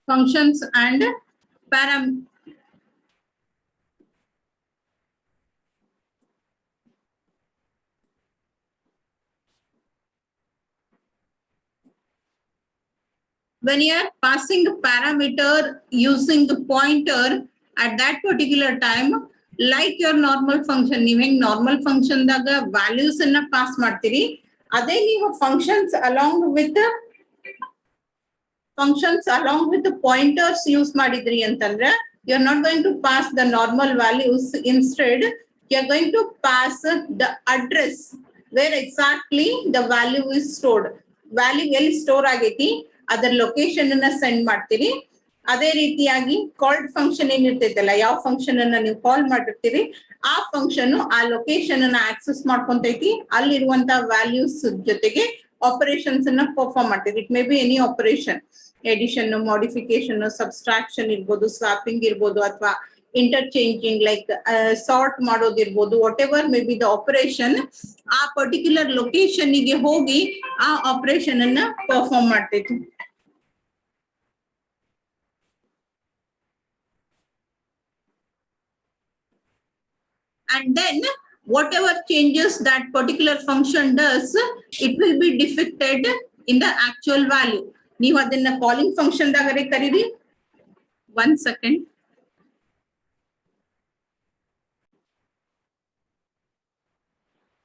functions and param. When you are passing a parameter using the pointer at that particular time, like your normal function, even normal function daga values in a pass martiri, adhe ನೀವು functions along with the pointers use ಮಾಡಿದ್ರಿ ಅಂತಂದ್ರೆ you're not going to pass the normal values. Instead, you're going to pass the address where exactly the value is stored. Value ಎಲ್ಲಿ store ಆಗೈತಿ ಅದರ location ಅನ್ನ send ಮಾಡ್ತೀರಿ. ಅದೇ ರೀತಿಯಾಗಿ called function ಏನಿರ್ತೈತಲ್ಲ, ಯಾವ ಫಂಕ್ಷನ್ ಅನ್ನ ನೀವು ಕಾಲ್ ಮಾಡಿರ್ತೀರಿ ಆ ಫಂಕ್ಷನ್ ಆ ಲೊಕೇಶನ್ ಅನ್ನ ಆಕ್ಸೆಸ್ ಮಾಡ್ಕೊಂತೈತಿ. ಅಲ್ಲಿರುವಂತ ವ್ಯಾಲ್ಯೂಸ್ ಜೊತೆಗೆ ಆಪರೇಷನ್ಸ್ ಅನ್ನ ಪರ್ಫಾರ್ಮ್ ಮಾಡ್ತೀವಿ. It may be any operation, addition, modification, subtraction ಇರ್ಬೋದು, ಸ್ವಾಪಿಂಗ್ ಇರ್ಬೋದು, ಅಥವಾ ಇಂಟರ್ಚೇಂಜಿಂಗ್ ಲೈಕ್ ಸಾರ್ಟ್ ಮಾಡೋದಿರ್ಬೋದು, whatever may be the operation, ಆ ಪರ್ಟಿಕ್ಯುಲರ್ ಲೊಕೇಶನ್ ಗೆ ಹೋಗಿ ಆ ಆಪರೇಷನ್ ಅನ್ನ ಪರ್ಫಾರ್ಮ್ ಮಾಡ್ತೈತಿ. And then whatever changes that particular function does, it will be depicted in the actual value. ನೀವು ಅದನ್ನ ಕಾಲಿಂಗ್ ಫಂಕ್ಷನ್ ದಾಗರೆ ಕರೀರಿ. 1 second.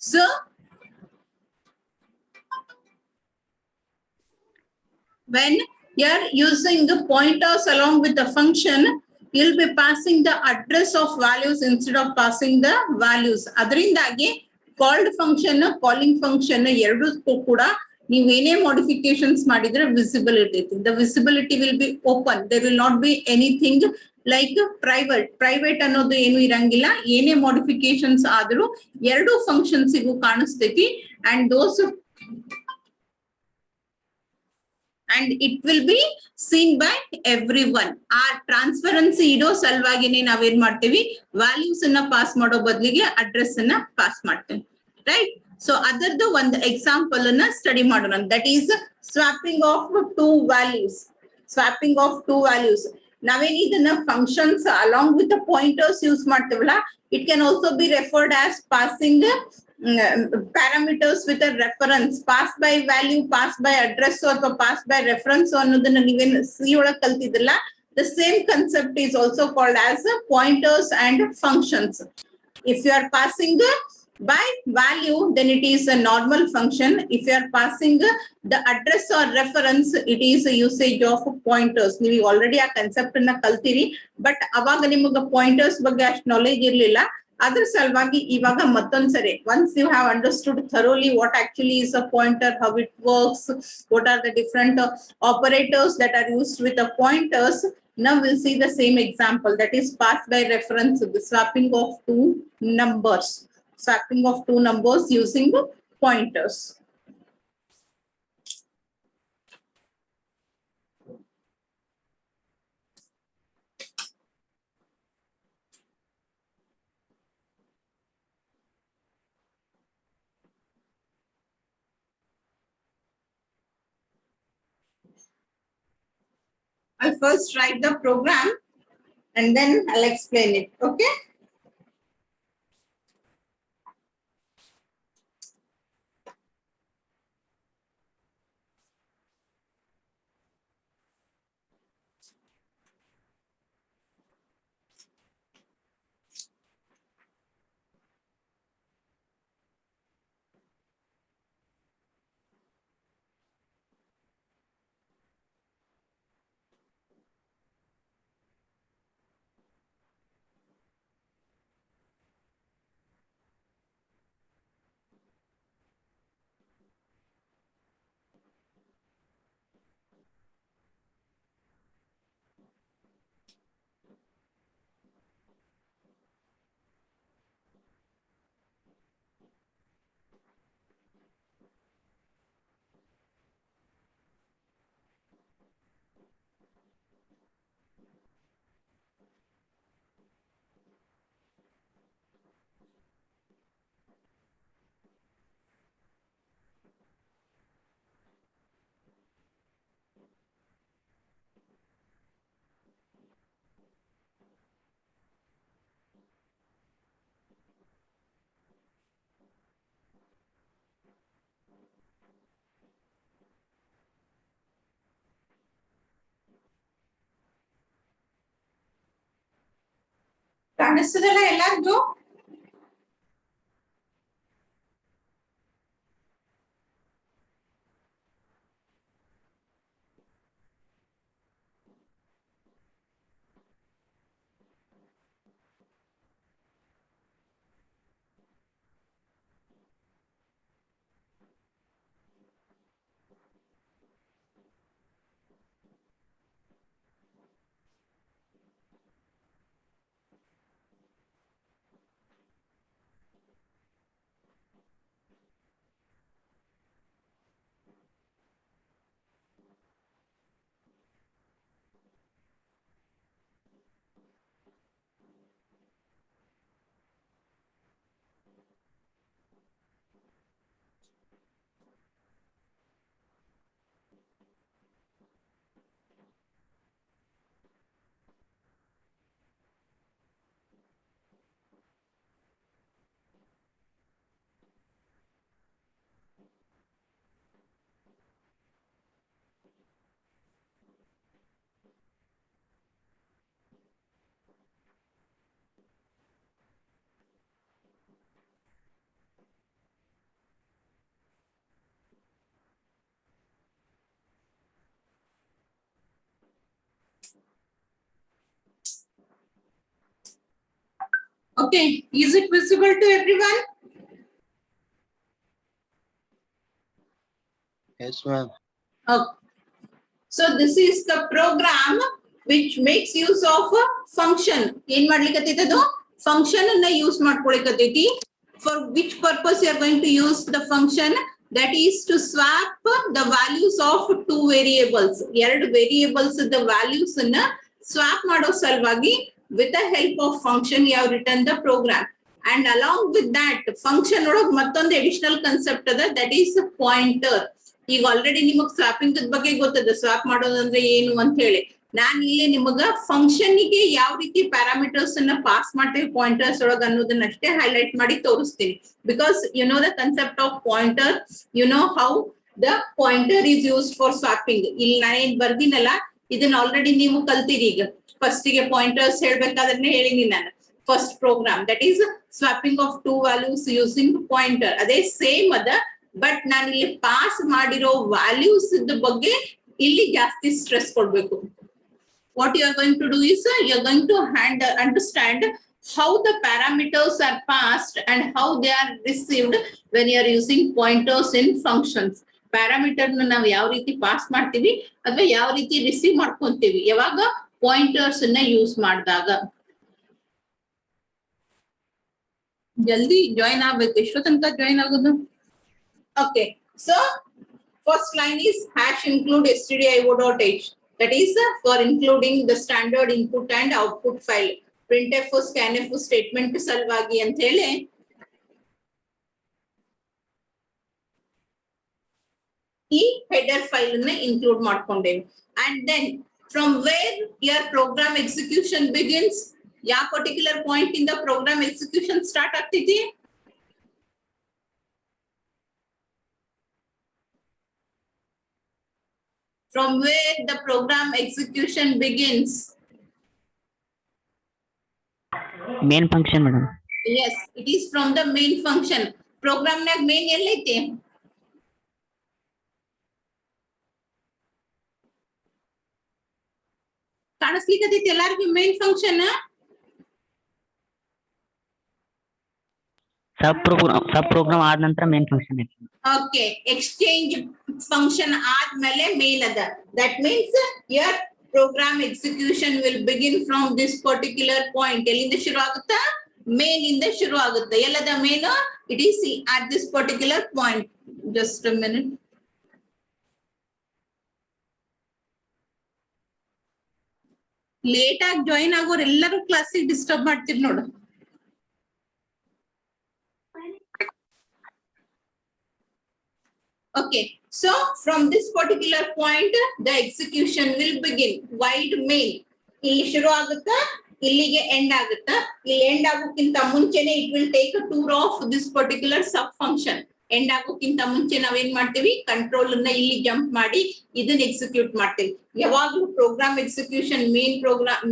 So when you're using the pointers along with the function, you'll be passing the address of values instead of passing the values. ಅದರಿಂದಾಗಿ called function, calling function ಎರಡಕ್ಕೂ ಕೂಡ ನೀವೇನೇ modifications ಮಾಡಿದ್ರೆ visibility, the visibility will be open. There will not be anything like private ಅನ್ನೋದು ಏನು ಇರಂಗಿಲ್ಲ. ಏನೇ modifications ಆದ್ರೂ ಎರಡು ಫಂಕ್ಷನ್ಸಿಗೂ ಕಾಣಿಸ್ತೈತಿ. and it will be seen by everyone. Our transparency ಇಡೋ ಸಲುವಾಗಿನೇ ನಾವೇನ್ ಮಾಡ್ತೀವಿ, ವ್ಯಾಲ್ಯೂಸ್ ಅನ್ನ ಪಾಸ್ ಮಾಡೋ ಬದಲಿಗೆ ಅಡ್ರೆಸ್ ಅನ್ನ ಪಾಸ್ ಮಾಡ್ತೇವೆ, ರೈಟ್? ಸೊ ಅದರದ್ದು ಒಂದು ಎಕ್ಸಾಂಪಲ್ ಅನ್ನ ಸ್ಟಡಿ ಮಾಡೋಣ. That is swapping of two values. ನಾವೇನ್ ಇದನ್ನ functions along with pointers use ಮಾಡ್ತೇವಲ್ಲ, it can also be referred as passing parameters with a reference. Pass by value, pass by address, or pass by reference ಅನ್ನೋದನ್ನ ನೀವೇನ್ C ಒಳಗೆ ಕಲ್ತಿದ್ರಲ್ಲ, the same concept is also called as pointers and functions. If you are passing by value, then it is a normal function. If you are passing the address or reference, it is a usage of pointers. ನೀವು already ಆ concept ಅನ್ನ ಕಲ್ತಿರಿ, but ಅವಾಗ ನಿಮಗೆ pointers ಬಗ್ಗೆ ಅಷ್ಟು knowledge ಇರ್ಲಿಲ್ಲ. ಅದ್ರ ಸಲುವಾಗಿ ಇವಾಗ ಮತ್ತೊಂದ್ಸರಿ, once you have understood thoroughly what actually is a pointer, how it works, what are the different operators that are used with the pointers, now we'll see the same example, that is pass by reference, the swapping of two numbers using pointers. I'll first write the program and then I'll explain it, okay? ಕಾಣಿಸ್ತದಲ್ಲ ಎಲ್ಲಾರ್ದು? Okay, is it visible to everyone? Yes, ma'am. Okay. So this is the program which makes use of a function. ಏನ್ ಮಾಡ್ಲಿಕತ್ತೈತಿ ಅದು? Function ಅನ್ನ use ಮಾಡ್ಕೊಳಿಕತ್ತೈತಿ. For which purpose you are going to use the function? That is to swap the values of two variables. ಎರಡು variables the values ಅನ್ನ swap ಮಾಡೋ ಸಲುವಾಗಿ with the help of function you have written the program. And along with that function ಒಳಗ್ ಮತ್ತೊಂದು additional concept ಅದ, that is pointer. ಈಗ already ನಿಮಗ್ swapping ಬಗ್ಗೆ ಗೊತ್ತದ, ಸ್ವಾಪ್ ಮಾಡೋದಂದ್ರೆ ಏನು ಅಂತ ಹೇಳಿ. ನಾನ್ ಇಲ್ಲಿ ನಿಮಗ ಫಂಕ್ಷನ್ ಗೆ ಯಾವ ರೀತಿ ಪ್ಯಾರಾಮೀಟರ್ಸ್ ಅನ್ನ ಪಾಸ್ ಮಾಡ್ತೇವೆ ಪಾಯಿಂಟರ್ಸ್ ಒಳಗ ಅನ್ನೋದನ್ನ ಅಷ್ಟೇ ಹೈಲೈಟ್ ಮಾಡಿ ತೋರಿಸ್ತೀನಿ. Because you know the concept of pointer, you know how the pointer is used for swapping. ಇಲ್ಲಿ ನಾನೇನ್ ಬರ್ದಿನಲ್ಲ ಇದನ್ನ ಆಲ್ರೆಡಿ ನೀವು ಕಲ್ತೀರಿ. ಈಗ ಫಸ್ಟ್ ಗೆ ಪಾಯಿಂಟರ್ಸ್ ಹೇಳ್ಬೇಕಾದ್ರೆ ಹೇಳಿನಿ ನಾನು first program, that is swapping of two values using pointer. ಅದೇ ಸೇಮ್ ಅದ, ಬಟ್ ನಾನು ಇಲ್ಲಿ ಪಾಸ್ ಮಾಡಿರೋ ವ್ಯಾಲ್ಯೂಸ್ ಬಗ್ಗೆ ಇಲ್ಲಿ ಜಾಸ್ತಿ ಸ್ಟ್ರೆಸ್ ಕೊಡ್ಬೇಕು. What you are going to do is you are going to understand how the parameters are passed and how they are received when you are using pointers in functions. Parameter na ನಾವು ಯಾವ ರೀತಿ pass ಮಾಡ್ತೀವಿ ಅಥವಾ ಯಾವ ರೀತಿ receive ಮಾಡ್ಕೊಂತೀವಿ ಯಾವಾಗ pointers ಅನ್ನ ಯೂಸ್ ಮಾಡಿದಾಗ. ಜಲ್ದಿ ಜಾಯಿನ್ ಆಗ್ಬೇಕು, ಎಷ್ಟೋ ತನಕ ಜಾಯಿನ್ ಆಗೋದು? Okay, so first line is hash include stdio.h. That is for including the standard input and output file. Printf scanf statement salvagi ಅಂತ ಹೇಳಿ ಈ header file ಅನ್ನು include ಮಾಡ್ಕೊಂಡೇವೆ. And then from where your program execution begins, ಯಾವ particular point in the program execution start ಆಗ್ತೈತಿ? From where the program execution begins? Main function, madam. Yes, it is from the main function. Program nag main ಎಲ್ಲೈತಿ? ಕಾಣಿಸ್ಲಿಕ್ಕತ್ತೈತಿ ಎಲ್ಲರಿಗೂ main function? Sub program ಆದ ನಂತರ main function ಐತಿ. Okay, exchange function ಆದ್ಮೇಲೆ main ಅದ. That means your program execution will begin from this particular point. ಎಲ್ಲಿಂದ ಶುರು ಆಗುತ್ತಾ? main ಇಂದ ಶುರು ಆಗುತ್ತೆ. ಎಲ್ಲದ main? It is at this particular point. Just a minute. Late ಆಗಿ ಜಾಯಿನ್ ಆಗೋರು ಎಲ್ಲರೂ ಕ್ಲಾಸಿಗೆ ಡಿಸ್ಟರ್ಬ್ ಮಾಡ್ತೀರಿ ನೋಡು. Okay, so from this particular point the execution will begin. Wide main ಇಲ್ಲಿ ಶುರು ಆಗುತ್ತಾ, ಇಲ್ಲಿಗೆ ಎಂಡ್ ಆಗುತ್ತಾ. ಇಲ್ಲಿ ಎಂಡ್ ಆಗೋಕ್ಕಿಂತ ಮುಂಚೆನೆ it will take a tour of this particular sub function. End ಆಗೋಕ್ಕಿಂತ ಮುಂಚೆ ನಾವೇನ್ ಮಾಡ್ತೀವಿ, ಕಂಟ್ರೋಲ್ ಅನ್ನ ಇಲ್ಲಿ ಜಂಪ್ ಮಾಡಿ ಇದನ್ನ ಎಕ್ಸಿಕ್ಯೂಟ್ ಮಾಡ್ತೀವಿ. ಯಾವಾಗ್ಲೂ ಪ್ರೋಗ್ರಾಮ್ ಎಕ್ಸಿಕ್ಯೂಷನ್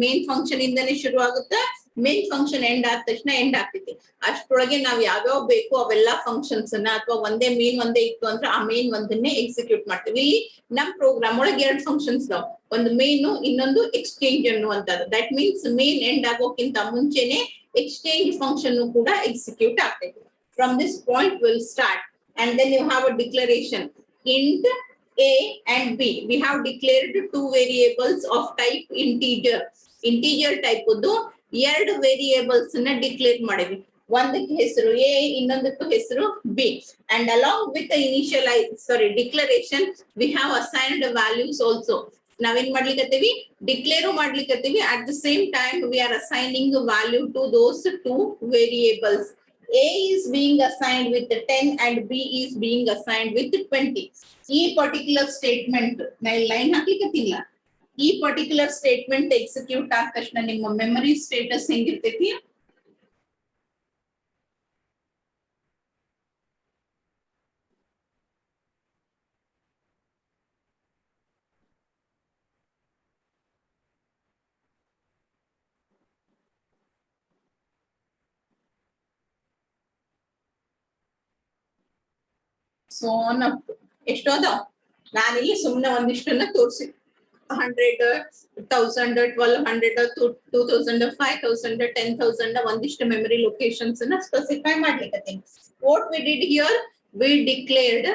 ಮೇನ್ ಫಂಕ್ಷನ್ ಇಂದನೇ ಶುರು ಆಗುತ್ತಾ, ಮೇನ್ ಫಂಕ್ಷನ್ ಎಂಡ್ ಆದ ತಕ್ಷಣ ಎಂಡ್ ಆಗ್ತೈತಿ. ಅಷ್ಟ್ರೊಳಗೆ ನಾವ್ ಯಾವ್ಯಾವ ಬೇಕು ಅವೆಲ್ಲಾ ಫಂಕ್ಷನ್ಸ್ ಅನ್ನ ಅಥವಾ ಒಂದೇ ಮೇನ್ ಒಂದೇ ಇತ್ತು ಅಂದ್ರೆ ಆ ಮೇನ್ ಒಂದನ್ನೇ ಎಕ್ಸಿಕ್ಯೂಟ್ ಮಾಡ್ತೀವಿ. ಇಲ್ಲಿ ನಮ್ ಪ್ರೋಗ್ರಾಮ್ ಒಳಗೆ 2 ಫಂಕ್ಷನ್ಸ್ ಇದಾವ, ಒಂದು ಮೇನ್ ಇನ್ನೊಂದು ಎಕ್ಸ್ಚೇಂಜ್ ಅನ್ನುವಂಥದ್ದು. ದಟ್ ಮೀನ್ಸ್ ಮೇನ್ ಎಂಡ್ ಆಗೋಕ್ಕಿಂತ ಮುಂಚೆನೆ ಎಕ್ಸ್ಚೇಂಜ್ ಫಂಕ್ಷನ್ ಕೂಡ ಎಕ್ಸಿಕ್ಯೂಟ್ ಆಗ್ತೈತಿ. From this point we'll start, and then you have a declaration int a and b. We have declared 2 variables of type integer. Integer type ಉದ್ದು 2 variables ಅನ್ನ declare ಮಾಡಿದ್ವಿ. ಒಂದಕ್ಕೆ ಹೆಸರು a, ಇನ್ನೊಂದಕ್ಕೆ ಹೆಸರು b. And along with the declaration, we have assigned values also. ನಾವೇನ್ ಮಾಡ್ಲಿಕ್ಕತ್ತೀವಿ, declare ಮಾಡ್ಲಿಕ್ಕತ್ತೀವಿ. At the same time we are assigning a value to those 2 variables. A is being assigned with 10 and B is being assigned with 20. ಈ particular statement ನಾ line ಹಾಕ್ಲಿಕ್ಕತ್ತಿಲ್ಲ. ಈ particular statement execute ಆದ ತಕ್ಷಣ ನಿಮ್ಮ memory status ಹೆಂಗಿರ್ತೈತಿ, so on up to ಎಷ್ಟು ಅದಾವ. ನಾನಿಲ್ಲಿ ಸುಮ್ಮನೆ ಒಂದಿಷ್ಟನ್ನ ತೋರಿಸಿ 100, 1000, 1200, 2000, 5000, 10,000 ಒಂದಿಷ್ಟು ಮೆಮರಿ ಲೊಕೇಶನ್ಸ್ ಅನ್ನ specify ಮಾಡ್ಲಿಕ್ಕತ್ತೀನಿ. What we did here, we declared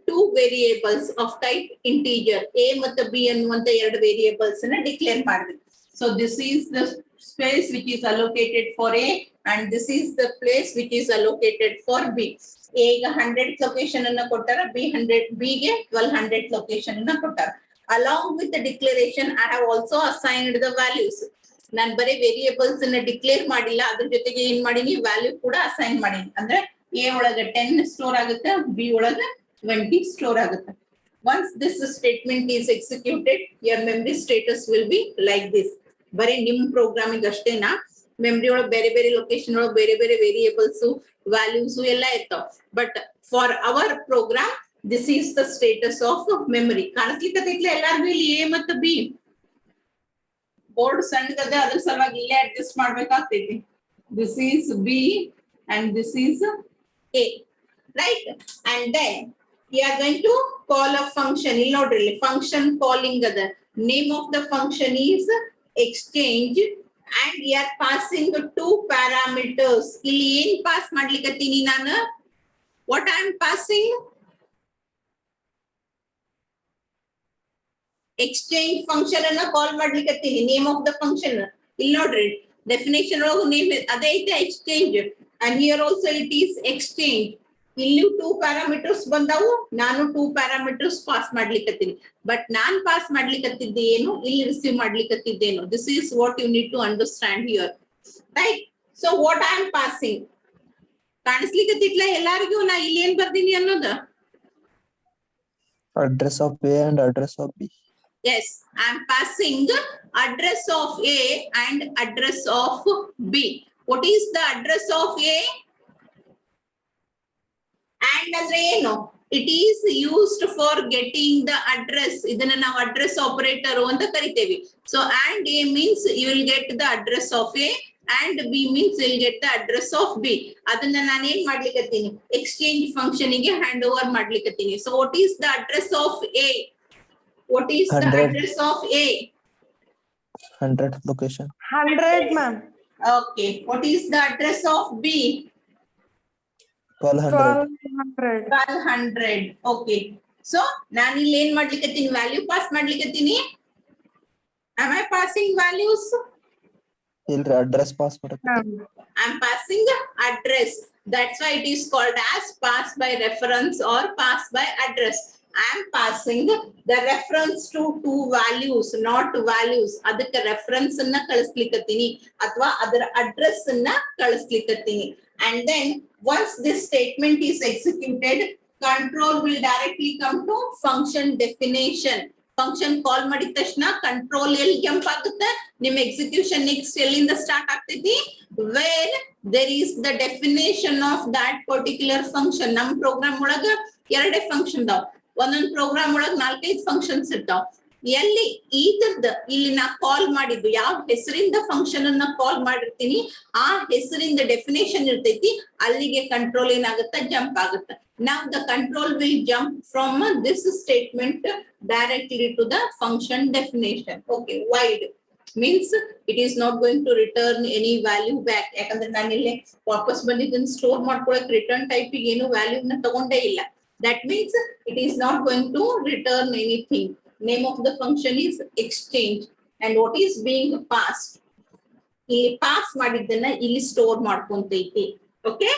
2 variables of type integer. A ಮತ್ತು B ಅನ್ನುವಂತ 2 variables ಅನ್ನ ಡಿಕ್ಲೇರ್ ಮಾಡಿದ್ವಿ. So this is the space which is allocated for A and this is the place which is allocated for B. A ಗೆ 100 location ಅನ್ನ ಕೊಟ್ಟಾರ, B ಗೆ 1200 location ಅನ್ನ ಕೊಟ್ಟಾರ. Along with the declaration, I have also assigned the values. ನಾನು ಬರೀ variables ಅನ್ನ declare ಮಾಡಿಲ್ಲ, ಅದ್ರ ಜೊತೆಗೆ ಏನ್ ಮಾಡೀನಿ, ವ್ಯಾಲ್ಯೂ ಕೂಡ ಅಸೈನ್ ಮಾಡೀನಿ. ಅಂದ್ರೆ A ಒಳಗ 10 ಸ್ಟೋರ್ ಆಗುತ್ತೆ, B ಒಳಗ 20 ಸ್ಟೋರ್ ಆಗುತ್ತೆ. Once this statement is executed, your memory status will be like this. ಬರೀ ನಿಮ್ ಪ್ರೋಗ್ರಾಮಿಗೆ ಅಷ್ಟೇನಾ, ಮೆಮರಿ ಒಳಗೆ ಬೇರೆ ಬೇರೆ ಲೊಕೇಶನ್ ಒಳಗೆ ಬೇರೆ ಬೇರೆ ವೇರಿಯೇಬಲ್ಸ್ ವ್ಯಾಲ್ಯೂಸ್ ಎಲ್ಲ ಇರ್ತಾವ. But for our program this is the status of memory. ಕಾಣಿಸ್ಲಿಕ್ಕತ್ತೈತ್ಲ ಎಲ್ಲಾರ್ಗು ಇಲ್ಲಿ A ಮತ್ತು B. ಬೋರ್ಡ್ ಸಣ್ಣಗದ, ಅದ್ರ ಸಲುವಾಗಿ ಇಲ್ಲೇ ಅಡ್ಜಸ್ಟ್ ಮಾಡ್ಬೇಕಾಗ್ತೈತಿ. This is B and this is A, right? And then we are going to call a function. ಇಲ್ಲಿ ನೋಡ್ರಿ, ಫಂಕ್ಷನ್ ಕಾಲಿಂಗ್ ಅದ. Name of the function is exchange and we are passing 2 parameters. ಇಲ್ಲಿ ಏನ್ pass ಮಾಡ್ಲಿಕ್ಕತ್ತೀನಿ ನಾನು, what I am passing, exchange function ಅನ್ನ ಕಾಲ್ ಮಾಡ್ಲಿಕ್ಕತ್ತೀನಿ. Name of the function ಇಲ್ಲಿ ನೋಡ್ರಿ, definition ಒಳಗೂ ನೇಮ್ ಅದೇ ಐತೆ, exchange. and here also it is exchange. ಇಲ್ಲಿ 2 ಪ್ಯಾರಾಮೀಟರ್ಸ್ ಬಂದಾವು, ನಾನು 2 ಪ್ಯಾರಾಮೀಟರ್ಸ್ ಪಾಸ್ ಮಾಡ್ಲಿಕ್ಕತ್ತೀನಿ. ಬಟ್ ನಾನ್ ಪಾಸ್ ಮಾಡ್ಲಿಕ್ಕತ್ತಿದ್ದೆ ಏನು, ಇಲ್ಲಿ ರಿಸೀವ್ ಮಾಡ್ಲಿಕ್ಕತ್ತಿದ್ದೇನು. This is what you need to understand here, right? So what I am passing, ಕಾಣಿಸ್ಲಿಕ್ಕತ್ತಿಟ್ಲ ಎಲ್ಲಾರಿಗೂ ನಾ ಇಲ್ಲಿ ಏನ್ ಬರ್ದೀನಿ ಅನ್ನೋದು? Address of A and address of B. Yes, I am passing address of A and address of B. What is the address of A? And ಅಂದ್ರೆ ಏನು, it is used for getting the address. ಇದನ್ನ ನಾವು address operator ಅಂತ ಕರಿತೇವೆ. So and A means you will get the address of A and B means you will get the address of B. ಅದನ್ನ ನಾನು ಏನ್ ಮಾಡ್ಲಿಕ್ಕತ್ತೀನಿ, ಎಕ್ಸ್ಚೇಂಜ್ ಫಂಕ್ಷನ್ ಗೆ hand over ಮಾಡ್ಲಿಕ್ಕತ್ತೀನಿ. So what is the address of A? What is 100. The address of A? 100 location. 100, ma'am. Okay. What is the address of B? 1200. 1200. Okay. So ನಾನು ಇಲ್ಲಿ ಏನ್ ಮಾಡ್ಲಿಕ್ಕತ್ತೀನಿ, ವ್ಯಾಲ್ಯೂ ಪಾಸ್ ಮಾಡ್ಲಿಕ್ಕತ್ತೀನಿ. Am I passing values? ಇಲ್ರಿ, address pass ಮಾಡುತ್ತೆ. I am passing address. That's why it is called as pass by reference or pass by address. I am passing the reference to 2 values, not values. ಅದಕ್ಕೆ reference ಅನ್ನ ಕಳಿಸ್ಲಿಕ್ಕತ್ತೀನಿ ಅಥವಾ ಅದರ address ಅನ್ನ ಕಳಿಸ್ಲಿಕ್ಕತ್ತೀನಿ. And then once this statement is executed, control will directly come to function definition. Function call ಮಾಡಿದ ತಕ್ಷಣ control ಎಲ್ಲಿ jump ಆಗುತ್ತೆ, ನಿಮ್ಮ ಎಕ್ಸಿಕ್ಯೂಷನ್ ನೆಕ್ಸ್ಟ್ ಎಲ್ಲಿಂದ ಸ್ಟಾರ್ಟ್ ಆಗ್ತೈತಿ, where there is the definition of that particular function. ನಮ್ program ಒಳಗ 2 function ಇದಾವ. ಒಂದೊಂದು ಪ್ರೋಗ್ರಾಮ್ ಒಳಗ್ 4-5 ಫಂಕ್ಷನ್ಸ್ ಇರ್ತಾವ. ಎಲ್ಲಿ ಈತರ್ದ ಇಲ್ಲಿ ನಾ ಕಾಲ್ ಮಾಡಿದ್ದು ಯಾವ ಹೆಸರಿಂದ ಫಂಕ್ಷನ್ ಅನ್ನ ಕಾಲ್ ಮಾಡಿರ್ತೀನಿ ಆ ಹೆಸರಿಂದ ಡೆಫಿನೇಷನ್ ಇರ್ತೈತಿ ಅಲ್ಲಿಗೆ ಕಂಟ್ರೋಲ್ ಏನಾಗುತ್ತ ಜಂಪ್ ಆಗುತ್ತ now the control will jump from this statement directly to the function definition. Okay, void means it is not going to return any value back ಯಾಕಂದ್ರೆ ನಾನು ಇಲ್ಲಿ ವಾಪಸ್ ಬಂದಿದ್ದನ್ನ ಸ್ಟೋರ್ ಮಾಡ್ಕೊಳಕ್ ರಿಟರ್ನ್ ಟೈಪ್ ಏನು ವ್ಯಾಲ್ಯೂ ನ ತಗೊಂಡೇ ಇಲ್ಲ. that means it is not going to return anything. Name of the function is exchange and what is being passed ಇಲ್ಲಿ ಪಾಸ್ ಮಾಡಿದ್ದನ್ನ ಇಲ್ಲಿ ಸ್ಟೋರ್ ಮಾಡ್ಕೊಂತೈತಿ. Okay,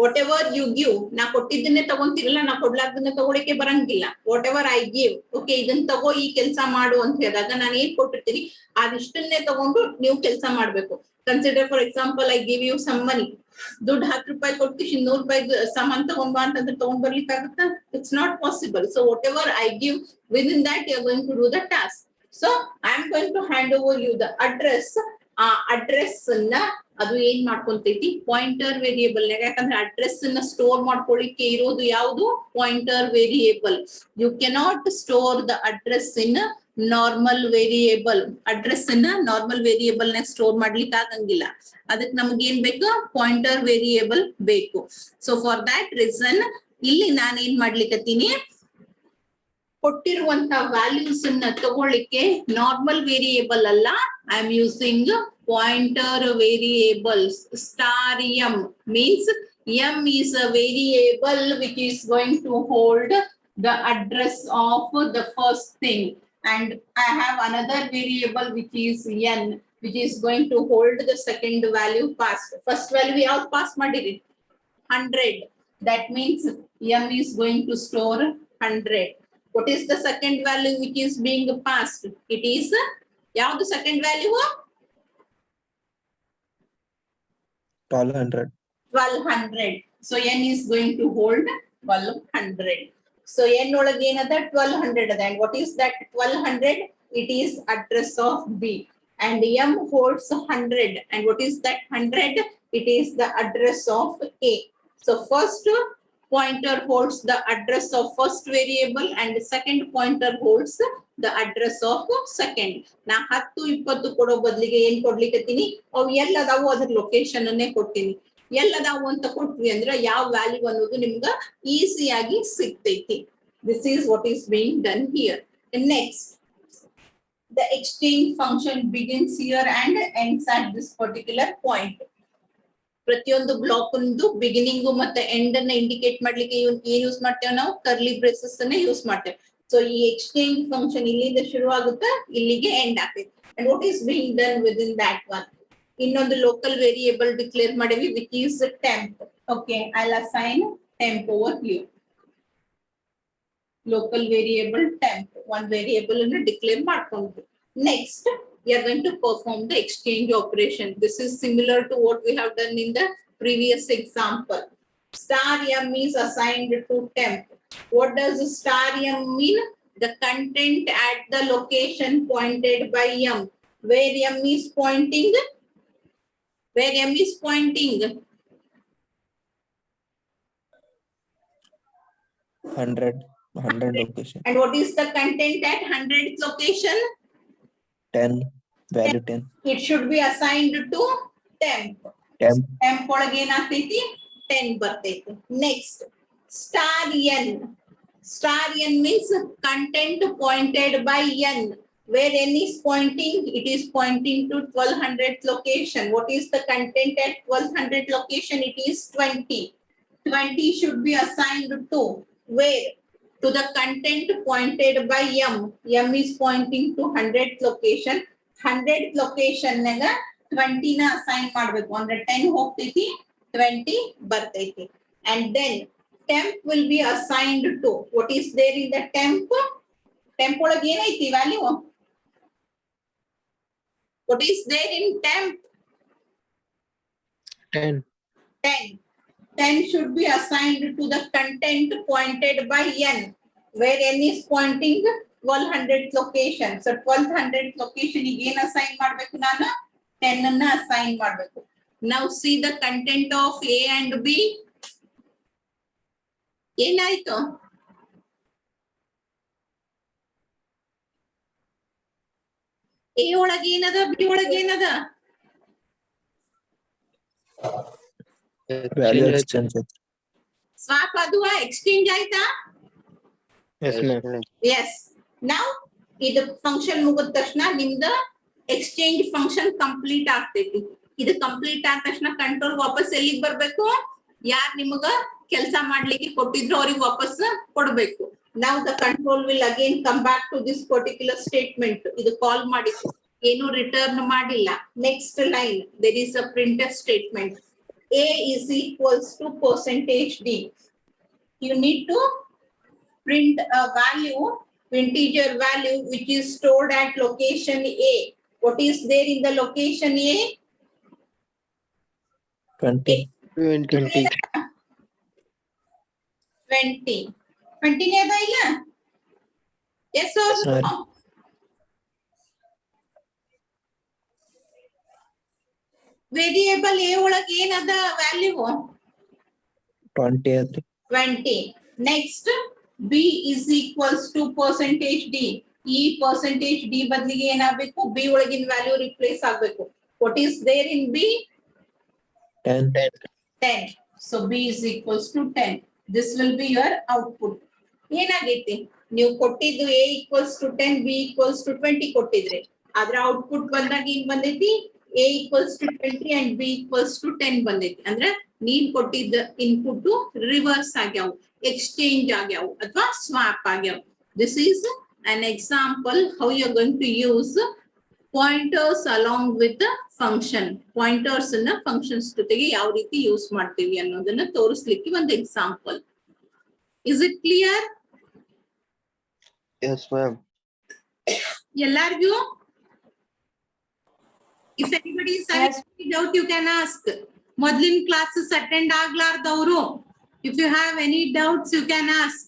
whatever you give, ನಾ ಕೊಟ್ಟಿದ್ದನ್ನೇ ತಗೊಂತಿರಲ್ಲ, ನಾ ಕೊಡ್ಲಾರ್ದನ್ನ ತಗೊಳಿಕ್ಕೆ ಬರಂಗಿಲ್ಲ. Whatever I give, okay ಇದನ್ನ ತಗೋ ಈ ಕೆಲಸ ಮಾಡು ಅಂತ ಹೇಳಿದಾಗ ನಾನು ಏನ್ ಕೊಟ್ಟಿರ್ತೀನಿ ಅದಿಷ್ಟನ್ನೇ ತಗೊಂಡು ನೀವು ಕೆಲಸ ಮಾಡ್ಬೇಕು. Consider for example I give you some money, ದುಡ್ಡು 10 ರೂಪಾಯಿ ಕೊಟ್ಟು 100 ರೂಪಾಯಿ ಸಾಮಾನ್ ತಗೊಂಡ್ ಬಾ ಅಂತಂದ್ರೆ ತಗೊಂಡ್ ಬರ್ಲಿಕ್ಕೆ ಆಗುತ್ತಾ? It's not possible. So whatever I give within that you are going to do the task. So I am going to hand over you the address. ಆ ಅಡ್ರೆಸ್ ಅನ್ನ ಅದು ಏನ್ ಮಾಡ್ಕೊಂತೈತಿ ಪಾಯಿಂಟರ್ ವೇರಿಯೇಬಲ್. ಯಾಕಂದ್ರೆ ಅಡ್ರೆಸ್ ಅನ್ನ store ಮಾಡ್ಕೊಳ್ಳಿಕ್ಕೆ ಇರೋದು ಯಾವುದು pointer variable. You cannot store the address in normal variable. Address ಅನ್ನ ನಾರ್ಮಲ್ ವೇರಿಯೇಬಲ್ ನ ಸ್ಟೋರ್ ಮಾಡ್ಲಿಕ್ಕೆ ಆಗಂಗಿಲ್ಲ. ಅದಕ್ಕೆ ನಮ್ಗೆ ಏನ್ ಬೇಕು? ಪಾಯಿಂಟರ್ ವೇರಿಯೇಬಲ್ ಬೇಕು. ಸೊ ಫಾರ್ ದಟ್ ರೀಸನ್ ಇಲ್ಲಿ ನಾನು ಏನ್ ಮಾಡ್ಲಿಕ್ಕತ್ತೀನಿ, ಕೊಟ್ಟಿರುವಂತ ವ್ಯಾಲ್ಯೂಸ್ ಅನ್ನ ತಗೊಳ್ಳಿಕ್ಕೆ ನಾರ್ಮಲ್ ವೇರಿಯೇಬಲ್ ಅಲ್ಲ, I am using pointer variables. Star M means M is a variable which is going to hold the address of the first thing, and I have another variable which is n which is going to hold the second value passed. First value yav pass madiri 100, that means m is going to store 100. What is the second value which is being passed? It is yav the second value 1200. 1200. So n is going to hold 1200. So n ಒಳಗೆ ಏನದ 1200 ಅದ. And what is that 1200? It is address of B. And m holds 100. And what is that 100? It is the address of A. So first pointer holds the address of first variable and the second pointer holds the address of second. ನಾ 10 20 ಕೊಡೋ ಬದಲಿಗೆ ಏನ್ ಕೊಡ್ಲಿಕ್ಕತ್ತೀನಿ, ಅವು ಎಲ್ಲದಾವು ಅದ್ರ location ಅನ್ನೇ ಕೊಡ್ತೀನಿ. ಎಲ್ಲದಾವು ಅಂತ ಕೊಟ್ವಿ ಅಂದ್ರೆ ಯಾವ ವ್ಯಾಲ್ಯೂ ಅನ್ನೋದು ನಿಮ್ಗ ಈಸಿಯಾಗಿ ಸಿಗ್ತೈತಿ. This is what is being done here. And next, the exchange function begins here and ends at this particular point. ಪ್ರತಿಯೊಂದು ಬ್ಲಾಕ್ ಒಂದು ಬಿಗಿನಿಂಗ್ ಮತ್ತೆ ಎಂಡ್ ಅನ್ನ ಇಂಡಿಕೇಟ್ ಮಾಡ್ಲಿಕ್ಕೆ ಏನ್ ಯೂಸ್ ಮಾಡ್ತೇವೆ ನಾವು? ಕರ್ಲಿ ಬ್ರೇಸಸ್ ಅನ್ನ ಯೂಸ್ ಮಾಡ್ತೇವೆ. ಸೊ ಈ ಎಕ್ಸ್ಚೇಂಜ್ ಫಂಕ್ಷನ್ ಇಲ್ಲಿಂದ ಶುರು ಆಗುತ್ತೆ, ಇಲ್ಲಿಗೆ ಎಂಡ್ ಆಗ್ತೈತಿ. And what is being done with in that one? ಇನ್ನೊಂದು ಲೋಕಲ್ ವೇರಿಯೇಬಲ್ ಡಿಕ್ಲೇರ್ ಮಾಡಿವಿ which is temp. Okay, I will assign temp over here. Local variable temp one variable ಅನ್ನು declare ಮಾಡ್ಕೊಂಡ್ವಿ. Next we are going to perform the exchange operation. This is similar to what we have done in the previous example. Star m is assigned to temp. What does star m mean? The content at the location pointed by m. Where m is pointing? Where m is pointing? 100 location. And what is the content at 100th location? 10, value 10. It should be assigned to temp. Temp. Temp ಒಳಗೆ ಏನಾಗ್ತೈತಿ? 10 ಬರ್ತೈತಿ. Next, star n. Star n means content pointed by n. Where n is pointing, it is pointing to 1200th location. What is the content at 1200 location? It is 20. 20 should be assigned to where? To the content pointed by m. M is pointing to 100th location. 100th location naga 20 na assign ಮಾಡಬೇಕು. ಅಂದ್ರೆ 10 ಹೋಗ್ತೈತಿ, 20 ಬರ್ತೈತಿ. And then temp will be assigned to what is there in the temp? Temp ಒಳಗೆ ಏನೈತಿ value? What is there in temp? 10. 10. 10 should be assigned to the content pointed by n, where n is pointing 1200th location. So 1200th location ಗೆ ಏನು assign ಮಾಡಬೇಕು? ನಾನು 10 ಅನ್ನ assign ಮಾಡಬೇಕು. Now see the content of A and B. ಏನಾಯ್ತು? A ಒಳಗೆ ಏನದ B ಒಳಗೆ ಏನದ ವ್ಯಾಲ್ಯೂ ಎಕ್ಸ್ಚೇಂಜ್ ಐತ್ರಿ. ಸ್ವಾಪ್ ಅದು ಎಕ್ಸ್ಚೇಂಜ್ ಆಯ್ತಾ Yes, ma'am. ಎಸ್ ನಾವ್ ಇದು ಫಂಕ್ಷನ್ ಮುಗಿದ ತಕ್ಷಣ ನಿಮ್ದ ಎಕ್ಸ್ಚೇಂಜ್ ಫಂಕ್ಷನ್ ಕಂಪ್ಲೀಟ್ ಆಗ್ತೈತಿ. ಇದು ಕಂಪ್ಲೀಟ್ ಆದ ತಕ್ಷಣ ಕಂಟ್ರೋಲ್ ವಾಪಸ್ ಎಲ್ಲಿಗೆ ಬರ್ಬೇಕು, ಯಾರ್ ನಿಮಗ ಕೆಲಸ ಮಾಡ್ಲಿಕ್ಕೆ ಕೊಟ್ಟಿದ್ರು ಅವ್ರಿಗೆ ವಾಪಸ್ ಕೊಡ್ಬೇಕು. ನಾವ್ the control will again come back to this particular statement. ಇದು ಕಾಲ್ ಮಾಡಿತ್ತು, ಏನು ರಿಟರ್ನ್ ಮಾಡಿಲ್ಲ. Next line there is a printer statement. A is equals to percentage D. You need to print a value, integer value, which is stored at location A. What is there in the location A? 20. 20. 20. 20 ನೇ ಅದ ಇಲ್ಲ? Yes or Yes, ma'am. no? Variable A ಒಳಗೆ ಏನದ value? 20 ಐತ್ರಿ. 20. Next, B is equals to percentage D. ಈ percentage D ಬದಲಿಗೆ ಏನಾಗಬೇಕು? B ಒಳಗಿನ ವ್ಯಾಲ್ಯೂ ರಿಪ್ಲೇಸ್ ಆಗಬೇಕು. What is there in B? 10. 10. So B is equals to 10. This will be your output. ಏನಾಗೈತಿ? ನೀವು ಕೊಟ್ಟಿದ್ದು A equals to 10, B equals to 20 ಕೊಟ್ಟಿದ್ರಿ. ಅದ್ರ output ಬಂದಾಗ ಏನ್ ಬಂದೈತಿ? A equals to 20 and B equals to 10 ಬಂದೈತಿ. ಅಂದ್ರೆ ನೀನ್ ಕೊಟ್ಟಿದ್ದ ಇನ್ಪುಟ್ ರಿವರ್ಸ್ ಆಗ್ಯಾವ, ಎಕ್ಸ್ಚೇಂಜ್ ಆಗ್ಯಾವ ಅಥವಾ ಸ್ವಾಪ್ ಆಗ್ಯಾವ. This is an example how you are going to use pointers along with the function. Pointers ಅನ್ನ functions ಜೊತೆಗೆ ಯಾವ ರೀತಿ ಯೂಸ್ ಮಾಡ್ತೀವಿ ಅನ್ನೋದನ್ನ ತೋರಿಸ್ಲಿಕ್ಕೆ ಒಂದು example. Is it clear? Yes, ma'am. ಎಲ್ಲಾರ್ಗೂ? If anybody is having any doubt, you can ask. ಮೊದಲಿನ classes attend ಆಗ್ಲಾರ್ದವ್ರು, if you have any doubts, you can ask.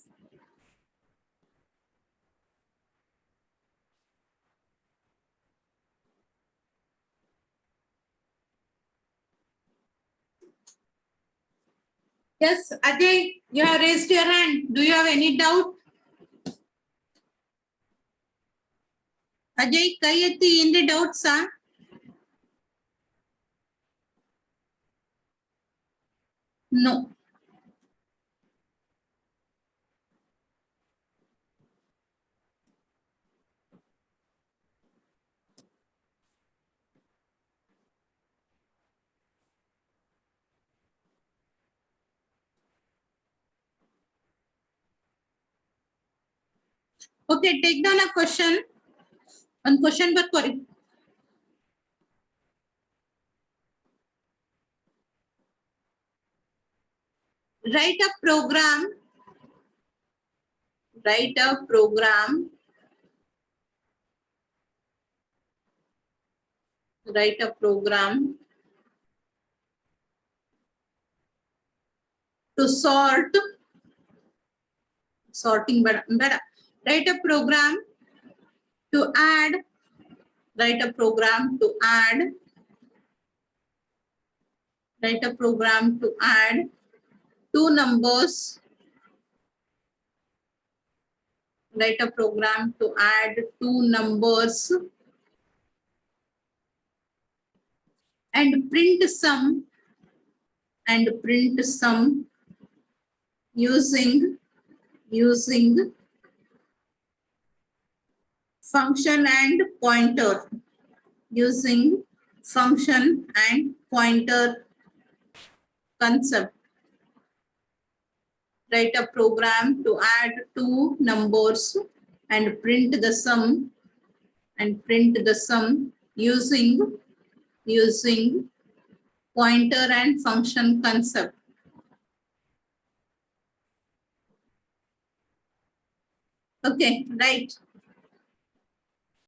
Yes, Ajay, you have raised your hand. Do you have any doubt? Ajay, ಕೈ ಎತ್ತಿ, ಏನ್ರಿ doubts? No. Okay, take down a question. One question ಬರ್ಕೋರಿ. Write a program. Write a program. Write a program to sort. Sorting better. Write a program to add. Write a program to add. Write a program to add two numbers. Write a program to add two numbers and print sum using function and pointer. Using function and pointer concept. Write a program to add two numbers and print the sum using pointer and function concept. Okay, right.